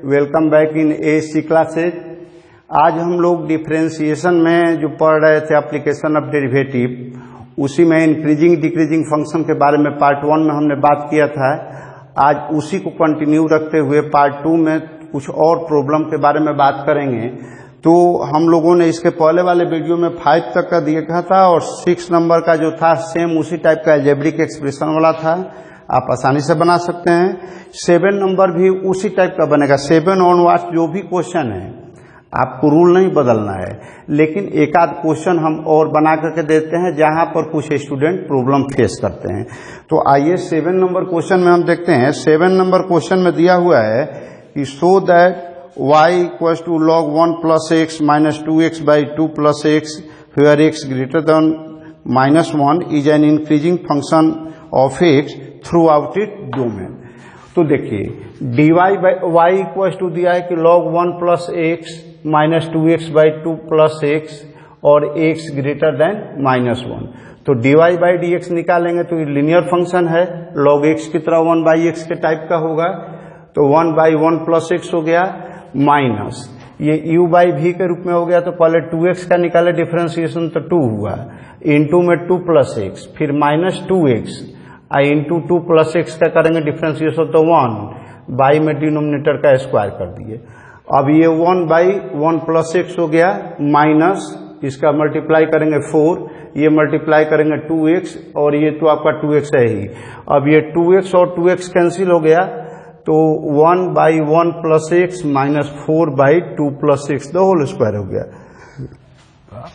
Welcome back in ASC classes. आज हम लोग डिफरेंशिएशन में जो पढ़ रहे थे एप्लीकेशन ऑफ डेरिवेटिव, उसी में इंक्रीजिंग डिक्रीजिंग फंक्शन के बारे में पार्ट 1 में हमने बात किया था। आज उसी को कंटिन्यू रखते हुए पार्ट 2 में कुछ और प्रॉब्लम के बारे में बात करेंगे। तो हम लोगों ने इसके पहले वाले वीडियो में 5 तक का दिया था और 6 नंबर का जो था सेम उसी टाइप का अलजेब्रिक एक्सप्रेशन वाला था, आप आसानी से बना सकते हैं। 7 नंबर भी उसी टाइप का बनेगा। 7 ऑनवर्ड्स जो भी क्वेश्चन है आपको रूल नहीं बदलना है, लेकिन एक आध क्वेश्चन हम और बना करके देते हैं जहां पर कुछ स्टूडेंट प्रॉब्लम फेस करते हैं। तो आइए 7 नंबर क्वेश्चन में हम देखते हैं। 7 नंबर क्वेश्चन में दिया हुआ है कि show that y equals to log 1 plus x minus 2x by 2 plus x where x greater than -1 is an increasing function of x throughout it domain. तो देखिए dy by y equals to दिया है कि log 1 plus x minus 2x by 2 plus x और x greater than -1। तो dy by dx निकालेंगे तो ये लीनियर फंक्शन है, log x की तरह 1 बाई एक्स के टाइप का होगा। तो 1 बाई 1 प्लस एक्स हो गया माइनस ये u बाई v के रूप में हो गया। तो पहले 2x का निकाले डिफरेंशिएशन तो 2 हुआ, इंटू में 2 प्लस एक्स, फिर minus 2x into 2 plus x का करेंगे डिफरेंशिएशन तो 1 बाई में डिनोमिनेटर का स्क्वायर कर दिए। अब ये 1 बाई 1 प्लस एक्स हो गया माइनस इसका मल्टीप्लाई करेंगे 4, ये मल्टीप्लाई करेंगे 2x और ये तो आपका 2x है ही। अब ये 2x और 2x कैंसिल हो गया तो 1 by 1 plus x minus 4 by 2 plus x the whole square हो गया।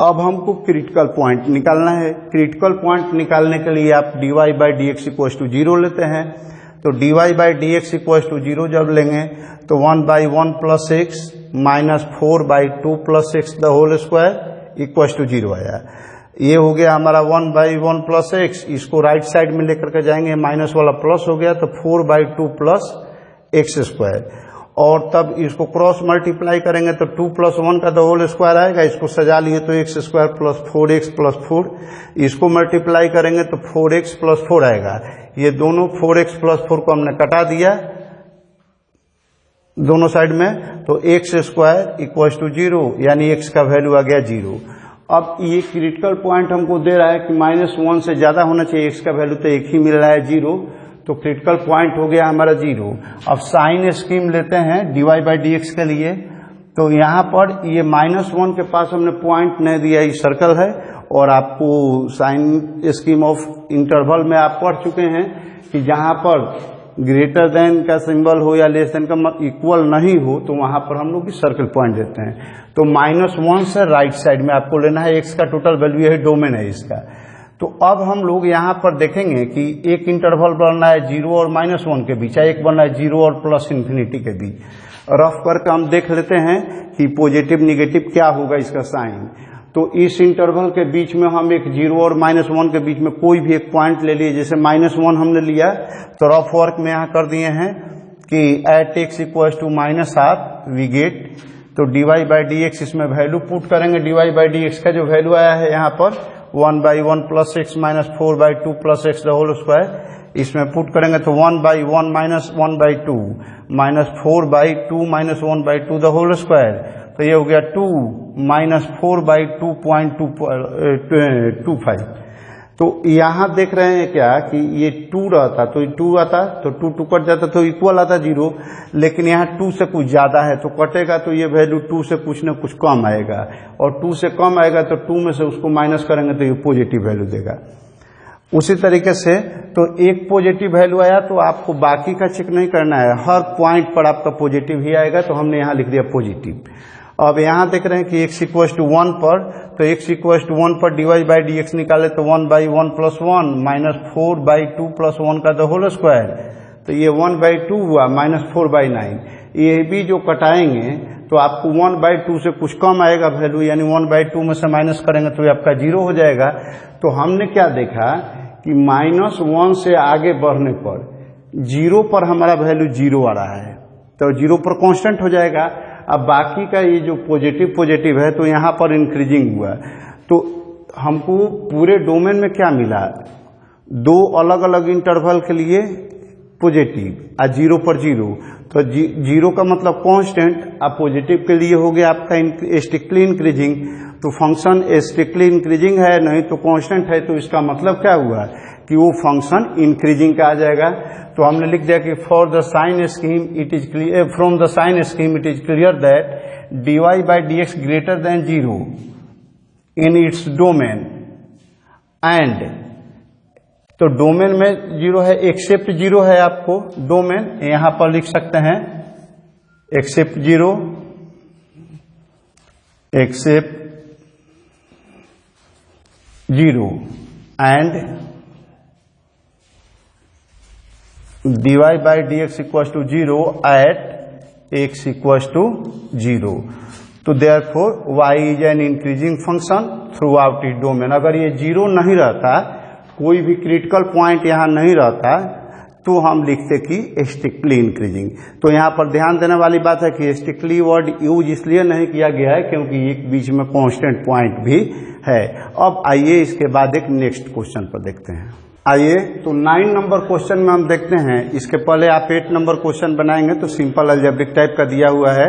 अब हमको क्रिटिकल पॉइंट निकालना है। क्रिटिकल पॉइंट निकालने के लिए आप dy by d x equal to 0 लेते हैं। तो dy by d x equal to 0 जब लेंगे तो 1 by 1 plus x minus 4 by 2 plus x the whole square equal to 0 आया। ये हो गया हमारा 1 बाई 1 प्लस एक्स, इसको राइट साइड में लेकर के जाएंगे, माइनस वाला प्लस हो गया तो 4 बाई 2 प्लस एक्स स्क्वायर, और तब इसको क्रॉस मल्टीप्लाई करेंगे तो 2 प्लस 1 का द होल स्क्वायर आएगा। इसको सजा लिए तो x square plus 4x plus 4, इसको मल्टीप्लाई करेंगे तो 4x प्लस 4 आएगा। ये दोनों 4x प्लस 4 को हमने कटा दिया दोनों साइड में, तो एक्स स्क्वायर इक्वल टू 0, यानी x का वैल्यू आ गया 0। अब ये क्रिटिकल पॉइंट हमको दे रहा है कि -1 से ज्यादा होना चाहिए, x का वैल्यू तो एक ही मिल रहा है 0, तो क्रिटिकल पॉइंट हो गया हमारा 0। अब साइन स्कीम लेते हैं dy बाई डी एक्स के लिए। तो यहाँ पर ये -1 के पास हमने पॉइंट नहीं दिया, ये सर्कल है, और आपको साइन स्कीम ऑफ इंटरवल में आप पढ़ चुके हैं कि जहाँ पर ग्रेटर देन का सिंबल हो या लेस देन का इक्वल नहीं हो तो वहाँ पर हम लोग सर्कल पॉइंट देते हैं। तो -1 से राइट साइड में आपको लेना है, x का टोटल वैल्यू है, डोमेन है इसका। तो अब हम लोग यहाँ पर देखेंगे कि एक इंटरवल बनना है 0 और -1 के बीच, एक बनना है 0 और प्लस इन्फिनिटी के बीच। रफ करके हम देख लेते हैं कि पॉजिटिव निगेटिव क्या होगा इसका साइन। तो इस इंटरवल के बीच में हम एक 0 और -1 के बीच में कोई भी एक पॉइंट ले लिए, जैसे -1 हमने लिया तो रफ वर्क में यहाँ कर दिए हैं कि at x equal to -1/2 we get. तो dy बाई डी एक्स इसमें वैल्यू पुट करेंगे। dy बाई डी एक्स का जो वैल्यू आया है यहाँ पर 1 by 1 plus x minus 4 by 2 plus x the whole square, इसमें पुट करेंगे तो 1 by 1 minus 1 by 2 minus 4 by 2 minus 1 by 2 the whole square. तो ये हो गया 2 माइनस 4 बाई 2.25। तो यहाँ देख रहे हैं क्या कि ये 2 रहता तो 2 आता तो 2 कट जाता तो इक्वल आता 0, लेकिन यहाँ 2 से कुछ ज्यादा है तो कटेगा तो ये वैल्यू 2 से कुछ न कुछ कम आएगा, और 2 से कम आएगा तो 2 में से उसको माइनस करेंगे तो ये पॉजिटिव वैल्यू देगा। उसी तरीके से तो एक पॉजिटिव वैल्यू आया तो आपको बाकी का चेक नहीं करना है, हर पॉइंट पर आपका पॉजिटिव ही आएगा, तो हमने यहाँ लिख दिया पॉजिटिव। अब यहाँ देख रहे हैं कि x इक्वल टू 1 पर, तो x इक्वल टू 1 पर dy बाई डी एक्स निकाले तो 1 by 1 plus 1 minus 4 by 2 plus 1 का द होल स्क्वायर। तो ये 1 बाई 2 हुआ माइनस 4 बाई 9। ये भी जो कटाएंगे तो आपको 1 बाई 2 से कुछ कम आएगा वैल्यू, यानी 1 बाई 2 में से माइनस करेंगे तो ये आपका 0 हो जाएगा। तो हमने क्या देखा कि -1 से आगे बढ़ने पर 0 पर हमारा वैल्यू 0 आ रहा है, तो 0 पर कांस्टेंट हो जाएगा। अब बाकी का ये जो पॉजिटिव है तो यहाँ पर इंक्रीजिंग हुआ, तो हमको पूरे डोमेन में क्या मिला, 2 अलग अलग इंटरवल के लिए पॉजिटिव और 0 पर 0, तो 0 का मतलब कांस्टेंट, अब पॉजिटिव के लिए हो गया आपका स्ट्रिक्टली इंक्रीजिंग, तो फंक्शन स्ट्रिक्टली इंक्रीजिंग है नहीं तो कांस्टेंट है, तो इसका मतलब क्या हुआ कि वो फंक्शन इंक्रीजिंग का आ जाएगा। तो हमने लिख दिया कि for the sign scheme it is clear, from the sign scheme it is clear that dy by dx greater than 0 in its domain, and तो डोमेन में 0 है, एक्सेप्ट 0 है आपको डोमेन, यहां पर लिख सकते हैं except 0, except 0 and dy by dx equal to 0 at x equal to 0, तो therefore y is an increasing function throughout it domain. अगर ये 0 नहीं रहता, कोई भी क्रिटिकल पॉइंट यहां नहीं रहता, तो हम लिखते कि स्ट्रिक्टली इंक्रीजिंग। तो यहां पर ध्यान देने वाली बात है कि स्ट्रिक्टली वर्ड यूज इसलिए नहीं किया गया है क्योंकि एक बीच में कांस्टेंट पॉइंट भी है। अब आइए इसके बाद एक नेक्स्ट क्वेश्चन पर देखते हैं। आइए तो 9 नंबर क्वेश्चन में हम देखते हैं, इसके पहले आप 8 नंबर क्वेश्चन बनाएंगे तो सिंपल अलजेब्रिक टाइप का दिया हुआ है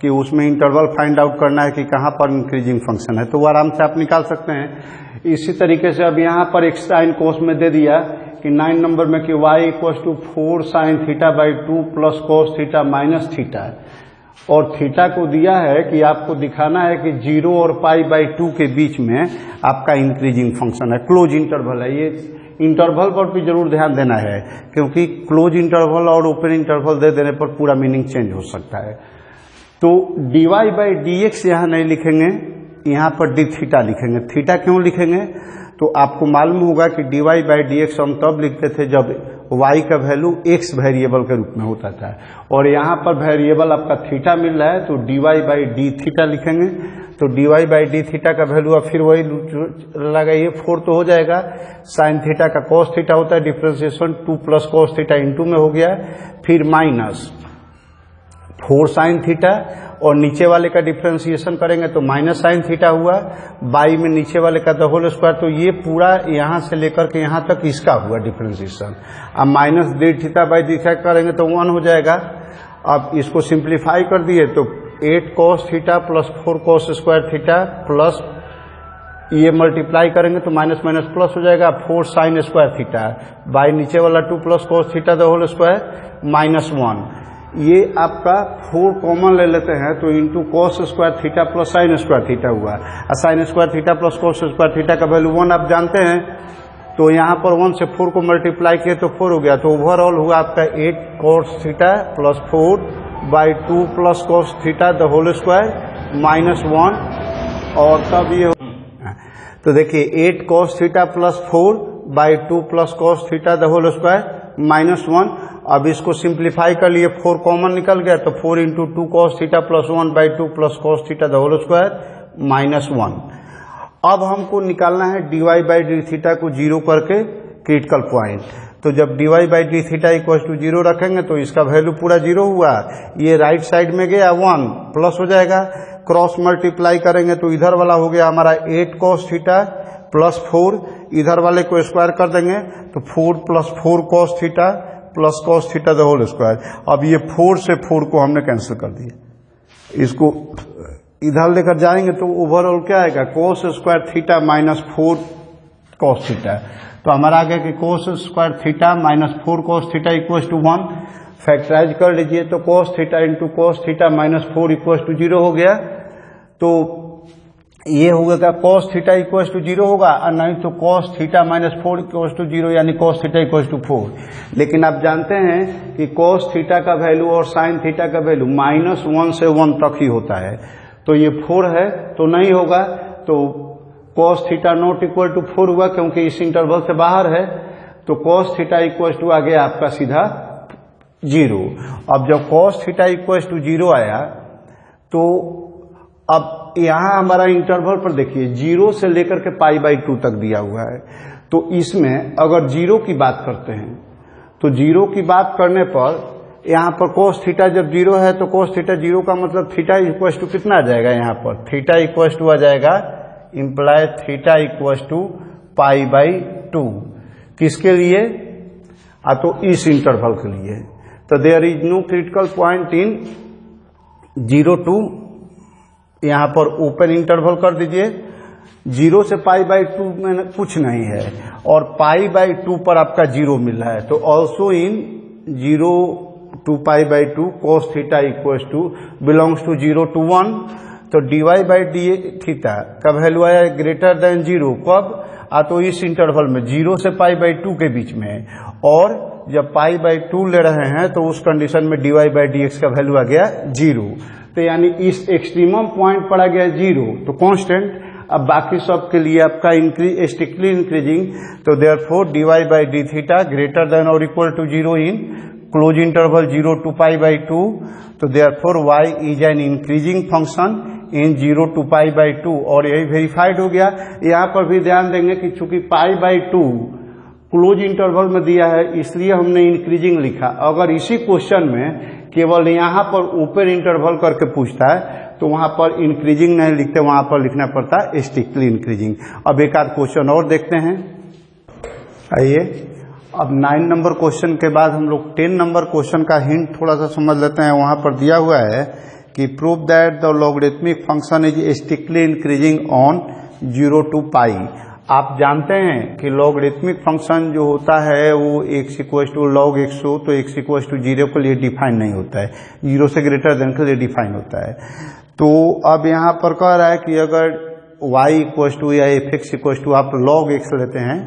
कि उसमें इंटरवल फाइंड आउट करना है कि कहाँ पर इंक्रीजिंग फंक्शन है, तो वो आराम से आप निकाल सकते हैं। इसी तरीके से अब यहाँ पर एक साइन कोस में दे दिया कि 9 नंबर में कि y equal to 4 sine theta by 2 plus cos theta minus theta, और थीटा को दिया है कि आपको दिखाना है कि 0 और पाई बाई 2 के बीच में आपका इंक्रीजिंग फंक्शन है, क्लोज इंटरवल है। ये इंटरवल पर भी जरूर ध्यान देना है क्योंकि क्लोज इंटरवल और ओपन इंटरवल दे देने पर पूरा मीनिंग चेंज हो सकता है। तो dy बाई dx यहाँ नहीं लिखेंगे, यहाँ पर d थीटा लिखेंगे। थीटा क्यों लिखेंगे? तो आपको मालूम होगा कि dy बाई dx हम तब लिखते थे जब y का वैल्यू x वेरिएबल के रूप में होता था, और यहाँ पर वेरिएबल आपका थीटा मिल रहा है तो dy बाई d थीटा लिखेंगे। तो dy बाई d थीटा का वैल्यू अब फिर वही लगाइए, 4 तो हो जाएगा, साइन थीटा का कॉस थीटा होता है, differentiation 2 plus cos theta into में हो गया, फिर माइनस 4 साइन थीटा, और नीचे वाले का डिफ्रेंसिएशन करेंगे तो माइनस साइन थीटा हुआ, बाई में नीचे वाले का द होल स्क्वायर, तो ये पूरा यहाँ से लेकर के यहाँ तक इसका हुआ डिफ्रेंसिएशन। अब minus d theta by d theta करेंगे तो 1 हो जाएगा। अब इसको सिंप्लीफाई कर दिए तो 8 cos theta plus 4 cos square theta plus ये मल्टीप्लाई करेंगे तो माइनस माइनस प्लस हो जाएगा, 4 साइन स्क्वायर थीटा बाई नीचे वाला 2 plus cos theta the whole square minus 1। ये आपका 4 कॉमन ले लेते हैं तो into cos square theta plus sine square theta हुआ, और sine square theta plus cos square theta का वैल्यू 1 आप जानते हैं, तो यहाँ पर 1 से 4 को मल्टीप्लाई किए तो 4 हो गया, तो ओवरऑल हुआ आपका 8 cos theta plus 4 by 2 plus cos theta the whole square minus 1, और तब ये तो देखिए 8 cos theta plus 4 by 2 plus cos theta the whole square minus 1। अब इसको सिंप्लीफाई कर लिए, 4 कॉमन निकल गया तो 4 into 2 cos theta plus 1 by 2 plus cos theta the whole square minus 1। अब हमको निकालना है dy बाई डी थीटा को 0 करके क्रिटिकल पॉइंट, तो जब dy by d theta equal to 0 रखेंगे तो इसका वैल्यू पूरा 0 हुआ, ये राइट साइड में गया 1 प्लस हो जाएगा, क्रॉस मल्टीप्लाई करेंगे तो इधर वाला हो गया हमारा 8 कॉस थीटा प्लस 4, इधर वाले को स्क्वायर कर देंगे तो 4 plus 4 cos theta plus cos theta the whole square. अब ये 4 से 4 को हमने कैंसिल कर दिया, इसको इधर लेकर जाएंगे तो ओवरऑल क्या आएगा, cos square theta minus 4 cos theta, तो हमारा आ गया कि cos square theta minus 4 cos theta equal to 1। Factorise कर लीजिए तो cos theta into cos theta minus 4 equal to 0 हो गया, तो ये होगा कॉस थीटा इक्वल टू 0 होगा, और नहीं तो cos theta minus 4 equal to 0 यानी कॉस थीटा इक्वल टू 4। लेकिन आप जानते हैं कि कॉस थीटा का वैल्यू और साइन थीटा का वैल्यू माइनस 1 से 1 तक ही होता है, तो ये 4 है तो नहीं होगा, तो cos theta not equal to 4 हुआ क्योंकि इस इंटरवल से बाहर है, तो कॉस थीटा इक्वल टू आ गया आपका सीधा 0। अब जब कॉस थीटा इक्वल टू 0 आया तो अब यहाँ हमारा इंटरवल पर देखिए 0 से लेकर के पाई बाई 2 तक दिया हुआ है, तो इसमें अगर 0 की बात करते हैं तो 0 की बात करने पर यहाँ पर कोस थीटा जब 0 है तो कोस थीटा 0 का मतलब थीटा इक्वल टू कितना आ जाएगा, यहाँ पर थीटा इक्वल टू आ जाएगा imply theta equal to pi by 2। किसके लिए, तो इस इंटरवल के लिए। तो there is no critical point in 0 to, यहाँ पर ओपन इंटरवल कर दीजिए, 0 से π/2 में कुछ नहीं है और π/2 पर आपका 0 मिल रहा है। तो also in 0 to π/2 cos theta equals to belongs to 0 to 1। तो dy/d थीटा का वैल्यू आया ग्रेटर देन 0 कब? तो इस इंटरवल में 0 से π/2 के बीच में, और जब π/2 ले रहे हैं तो उस कंडीशन में dy/dx का वैल्यू आ गया 0। तो यानी इस एक्सट्रीमम पॉइंट पर आ गया 0, तो कांस्टेंट। अब बाकी सब के लिए आपका स्ट्रिक्टली इंक्रीजिंग, तो therefore dy/d theta greater than or equal to 0 in close interval 0 to π/2। तो therefore y is an increasing function in 0 to π/2, और यही वेरीफाइड हो गया। यहाँ पर भी ध्यान देंगे कि चूंकि π/2 क्लोज इंटरवल में दिया है इसलिए हमने इंक्रीजिंग लिखा। अगर इसी क्वेश्चन में केवल यहाँ पर ओपन इंटरवल करके पूछता है तो वहाँ पर इंक्रीजिंग नहीं लिखते, वहाँ पर लिखना पड़ता है स्ट्रिक्टली इंक्रीजिंग। अब एक आध क्वेश्चन और देखते हैं। आइए अब 9 नंबर क्वेश्चन के बाद हम लोग 10 नंबर क्वेश्चन का हिंट थोड़ा सा समझ लेते हैं। वहाँ पर दिया हुआ है कि prove that the logarithmic function is strictly increasing on 0 to π। आप जानते हैं कि लॉगरिथमिक फंक्शन जो होता है वो x equals to log x हो तो x इक्वल्स टू 0 के लिए डिफाइन नहीं होता है, 0 से ग्रेटर देन के लिए डिफाइन होता है। तो अब यहाँ पर कह रहा है कि अगर y इक्वल्स टू या f(x) इक्वल्स टू आप log x लेते हैं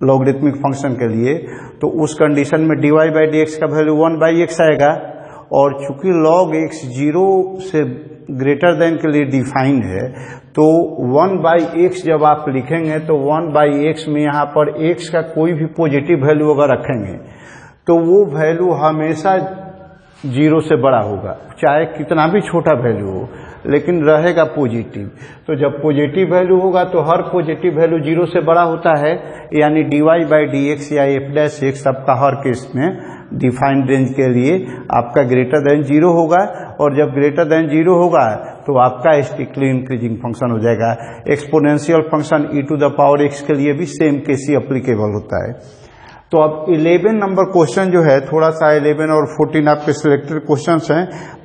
लॉगरिथमिक फंक्शन के लिए, तो उस कंडीशन में dy/dx का वैल्यू 1/x आएगा, और चूंकि log x 0 से ग्रेटर देन के लिए डिफाइंड है तो 1/x जब आप लिखेंगे तो 1/x में यहाँ पर x का कोई भी पॉजिटिव वैल्यू अगर रखेंगे तो वो वैल्यू हमेशा 0 से बड़ा होगा, चाहे कितना भी छोटा वैल्यू हो, लेकिन रहेगा पॉजिटिव। तो जब पॉजिटिव वैल्यू होगा तो हर पॉजिटिव वैल्यू 0 से बड़ा होता है, यानी dy/dx या f'(x) आपका हर केस में डिफाइंड रेंज के लिए आपका ग्रेटर देन 0 होगा, और जब ग्रेटर देन 0 होगा तो आपका स्ट्रिक्टली इंक्रीजिंग फंक्शन हो जाएगा। एक्सपोनेंशियल फंक्शन e⁻x के लिए भी सेम केस ही अप्लीकेबल होता है। तो अब 11 नंबर क्वेश्चन जो है, थोड़ा सा 11 और 14 आपके सिलेक्टेड क्वेश्चंस हैं,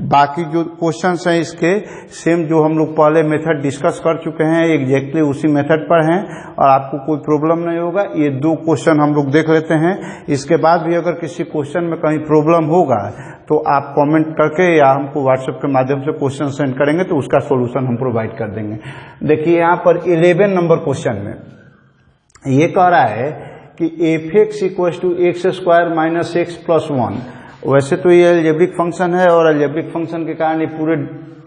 बाकी जो क्वेश्चंस हैं इसके सेम जो हम लोग पहले मेथड डिस्कस कर चुके हैं एग्जैक्टली उसी मेथड पर हैं और आपको कोई प्रॉब्लम नहीं होगा। ये 2 क्वेश्चन हम लोग देख लेते हैं, इसके बाद भी अगर किसी क्वेश्चन में कहीं प्रॉब्लम होगा तो आप कमेंट करके या हमको व्हाट्सएप के माध्यम से क्वेश्चन सेंड करेंगे तो उसका सोल्यूशन हम प्रोवाइड कर देंगे। देखिए यहाँ पर 11 नंबर क्वेश्चन में ये कह रहा है कि f(x) equals to x² - x + 1। वैसे तो ये अलजेब्रिक फंक्शन है और अलजेब्रिक फंक्शन के कारण ये पूरे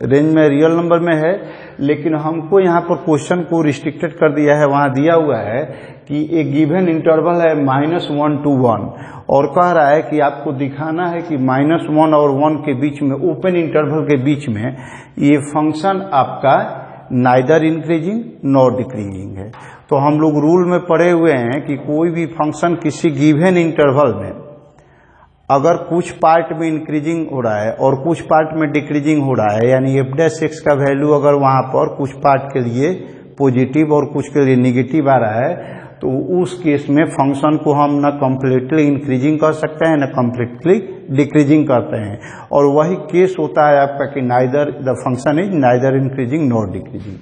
रेंज में रियल नंबर में है, लेकिन हमको यहाँ पर क्वेश्चन को रिस्ट्रिक्टेड कर दिया है। वहाँ दिया हुआ है कि एक गिवन इंटरवल है -1 to 1 और कह रहा है कि आपको दिखाना है कि -1 और 1 के बीच में, ओपन इंटरवल के बीच में ये फंक्शन आपका नाइदर इंक्रीजिंग नॉर डिक्रीजिंग है। तो हम लोग रूल में पढ़े हुए हैं कि कोई भी फंक्शन किसी गिवन इंटरवल में अगर कुछ पार्ट में इंक्रीजिंग हो रहा है और कुछ पार्ट में डिक्रीजिंग हो रहा है, यानी f'(x) का वैल्यू अगर वहाँ पर कुछ पार्ट के लिए पॉजिटिव और कुछ के लिए निगेटिव आ रहा है, तो उस केस में फंक्शन को हम न कम्प्लीटली इंक्रीजिंग कर सकते हैं न कम्प्लीटली डिक्रीजिंग करते हैं, और वही केस होता है आपका कि neither the function is neither increasing nor decreasing.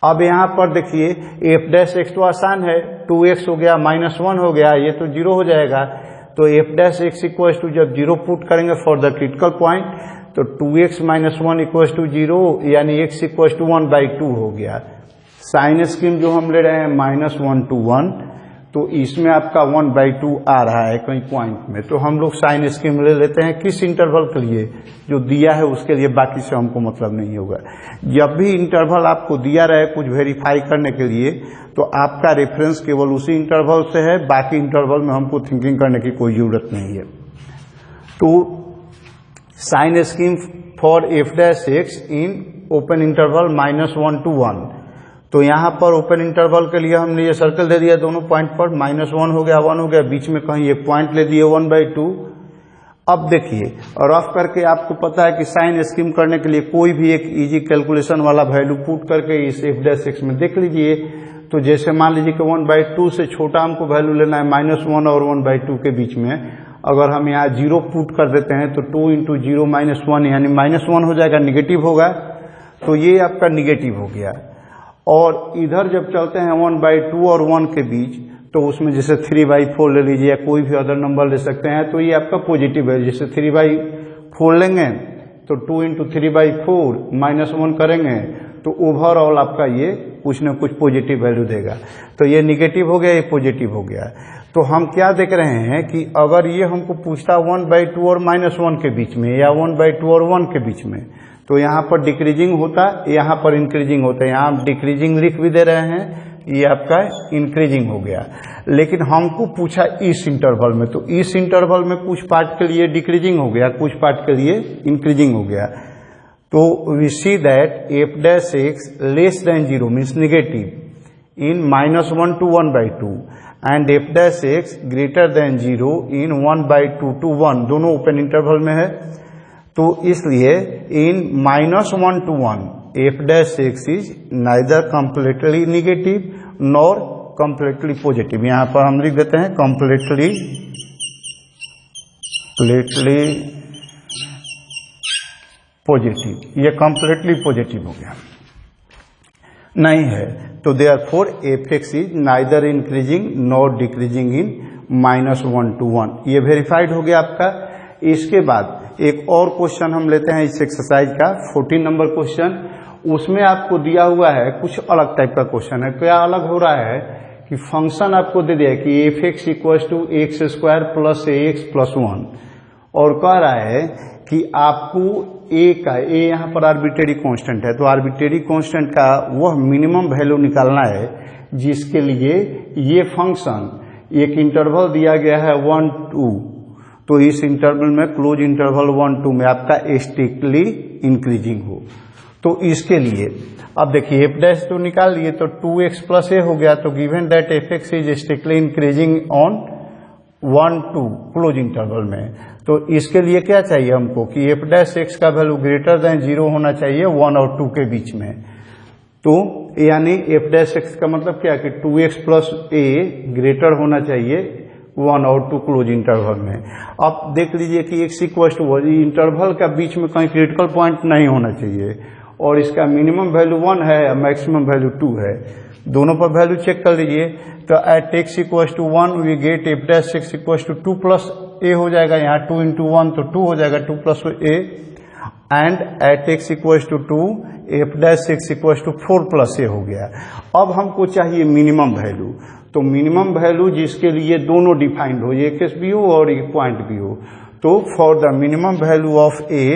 अब यहाँ पर देखिए f'(x) तो आसान है, 2x हो गया -1 हो गया, ये तो 0 हो जाएगा। तो f'(x) इक्वल्स टू जब 0 पुट करेंगे फॉर द क्रिटिकल पॉइंट तो 2x - 1 इक्वल्स टू 0, यानी x इक्वल्स टू 1/2 हो गया। साइन स्कीम जो हम ले रहे हैं -1 to 1, तो इसमें आपका 1/2 आ रहा है कहीं पॉइंट में, तो हम लोग साइन स्कीम ले लेते हैं किस इंटरवल के लिए, जो दिया है उसके लिए, बाकी से हमको मतलब नहीं होगा। जब भी इंटरवल आपको दिया रहे कुछ वेरीफाई करने के लिए तो आपका रेफरेंस केवल उसी इंटरवल से है, बाकी इंटरवल में हमको थिंकिंग करने की कोई जरूरत नहीं है। तो sign scheme for f'(x) in open interval -1 to 1, तो यहाँ पर ओपन इंटरवल के लिए हमने ये सर्कल दे दिया दोनों पॉइंट पर, -1 हो गया 1 हो गया, बीच में कहीं एक पॉइंट ले दिए 1/2। अब देखिए रफ करके आपको पता है कि साइन स्कीम करने के लिए कोई भी एक इजी कैलकुलेशन वाला वैल्यू पुट करके इस f'(x) में देख लीजिए। तो जैसे मान लीजिए कि 1/2 से छोटा हमको वैल्यू लेना है -1 और 1/2 के बीच में, अगर हम यहाँ 0 पुट कर देते हैं तो 2 × 0 -1 यानी -1 हो जाएगा, निगेटिव होगा, तो ये आपका निगेटिव हो गया। और इधर जब चलते हैं 1/2 और 1 के बीच, तो उसमें जैसे 3/4 ले लीजिए या कोई भी अदर नंबर ले सकते हैं, तो ये आपका पॉजिटिव है। जैसे 3/4 लेंगे तो 2 × 3/4 -1 करेंगे तो ओवरऑल आपका ये कुछ ना कुछ पॉजिटिव वैल्यू देगा। तो ये निगेटिव हो गया, ये पॉजिटिव हो गया। तो हम क्या देख रहे हैं कि अगर ये हमको पूछता 1/2 और -1 के बीच में या 1/2 और 1 के बीच में, तो यहाँ पर डिक्रीजिंग होता, यहाँ पर इंक्रीजिंग होता है। यहाँ हम डिक्रीजिंग लिख भी दे रहे हैं, ये आपका इंक्रीजिंग हो गया। लेकिन हमको पूछा इस इंटरवल में, तो इस इंटरवल में कुछ पार्ट के लिए डिक्रीजिंग हो गया, कुछ पार्ट के लिए इंक्रीजिंग हो गया। तो we see that f' less than 0 means negative in -1 to 1/2 and f' greater than 0 in 1/2 to 1, दोनों ओपन इंटरवल में है। तो इसलिए इन -1 to 1 f' is neither completely negative nor completely positive. यहां पर हम लिख देते हैं कंप्लीटली पॉजिटिव, ये कंप्लीटली पॉजिटिव हो गया, नहीं है। तो therefore f(x) is neither increasing nor decreasing in -1 to 1, ये वेरीफाइड हो गया आपका। इसके बाद एक और क्वेश्चन हम लेते हैं इस एक्सरसाइज का, 14 नंबर क्वेश्चन। उसमें आपको दिया हुआ है कुछ अलग टाइप का क्वेश्चन है। क्या अलग हो रहा है कि फंक्शन आपको दे दिया है कि f(x) = x² + ax + 1, और कह रहा है कि आपको a का, a यहाँ पर आर्बिट्रेरी कांस्टेंट है, तो आर्बिट्रेरी कांस्टेंट का वह मिनिमम वैल्यू निकालना है जिसके लिए ये फंक्शन एक इंटरवल दिया गया है 1 2, तो इस इंटरवल में क्लोज इंटरवल 1 2 में आपका स्ट्रिक्टली इंक्रीजिंग हो। तो इसके लिए अब देखिए f' तो निकाल लिए, तो 2x + a हो गया। तो given that f(x) is strictly increasing on 1 2 close interval में, तो इसके लिए क्या चाहिए हमको कि f' का वैल्यू ग्रेटर देन 0 होना चाहिए 1 और 2 के बीच में। तो यानी f' का मतलब क्या कि 2x + a ग्रेटर होना चाहिए 1 और 2 क्लोज इंटरवल में। अब देख लीजिए कि x = इंटरवल का बीच में कहीं क्रिटिकल पॉइंट नहीं होना चाहिए, और इसका मिनिमम वैल्यू 1 है, मैक्सिमम वैल्यू 2 है। दोनों पर वैल्यू चेक कर लीजिए। तो at x = 1 we get f' = 2 + a हो जाएगा, यहाँ 2 × 1 तो 2 हो जाएगा, 2 + a, and eight x = 2 f' = 4 + a हो गया। अब हमको चाहिए मिनिमम वैल्यू, तो मिनिमम वैल्यू जिसके लिए दोनों डिफाइंड हो, एक केस भी हो और एक पॉइंट भी हो। तो for the minimum value of a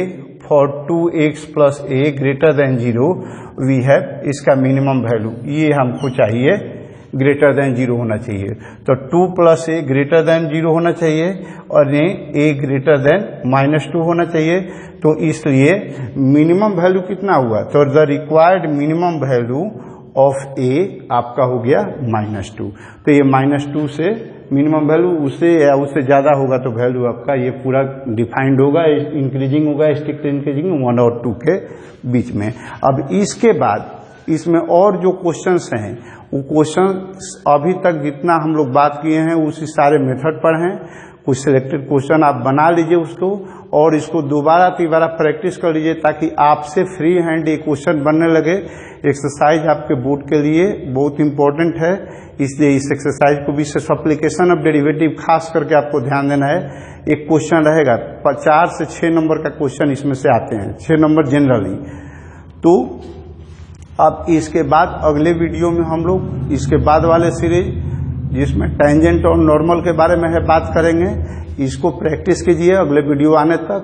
for 2x + a greater than 0 we have, इसका मिनिमम वैल्यू ये हमको चाहिए ग्रेटर देन 0 होना चाहिए। तो 2 + a ग्रेटर देन 0 होना चाहिए और ये a ग्रेटर देन -2 होना चाहिए। तो इसलिए मिनिमम वैल्यू कितना हुआ, तो the required minimum value of a आपका हो गया -2। तो ये -2 से मिनिमम वैल्यू उससे या उससे ज़्यादा होगा तो वैल्यू आपका ये पूरा डिफाइंड होगा, इंक्रीजिंग होगा, स्ट्रिक्टली इंक्रीजिंग 1 और 2 के बीच में। अब इसके बाद इसमें और जो क्वेश्चंस हैं वो क्वेश्चन अभी तक जितना हम लोग बात किए हैं उसी सारे मेथड पर हैं। कुछ सिलेक्टेड क्वेश्चन आप बना लीजिए उसको, और इसको दोबारा तीबारा प्रैक्टिस कर लीजिए ताकि आपसे फ्री हैंड ये क्वेश्चन बनने लगे। एक्सरसाइज आपके बोर्ड के लिए बहुत इंपॉर्टेंट है, इसलिए इस एक्सरसाइज को विशेष एप्लीकेशन ऑफ डेरिवेटिव खास करके आपको ध्यान देना है। एक क्वेश्चन रहेगा 4 से 6 नंबर का क्वेश्चन इसमें से आते हैं, 6 नंबर जनरली। तो अब इसके बाद अगले वीडियो में हम लोग इसके बाद वाले सीरीज जिसमें टेंजेंट और नॉर्मल के बारे में है बात करेंगे। इसको प्रैक्टिस कीजिए अगले वीडियो आने तक,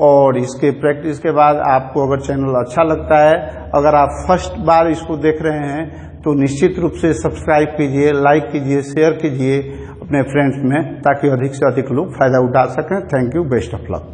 और इसके प्रैक्टिस के बाद आपको अगर चैनल अच्छा लगता है, अगर आप फर्स्ट बार इसको देख रहे हैं तो निश्चित रूप से सब्सक्राइब कीजिए, लाइक कीजिए, शेयर कीजिए अपने फ्रेंड्स में, ताकि अधिक से अधिक लोग फायदा उठा सकें। Thank you, best of luck.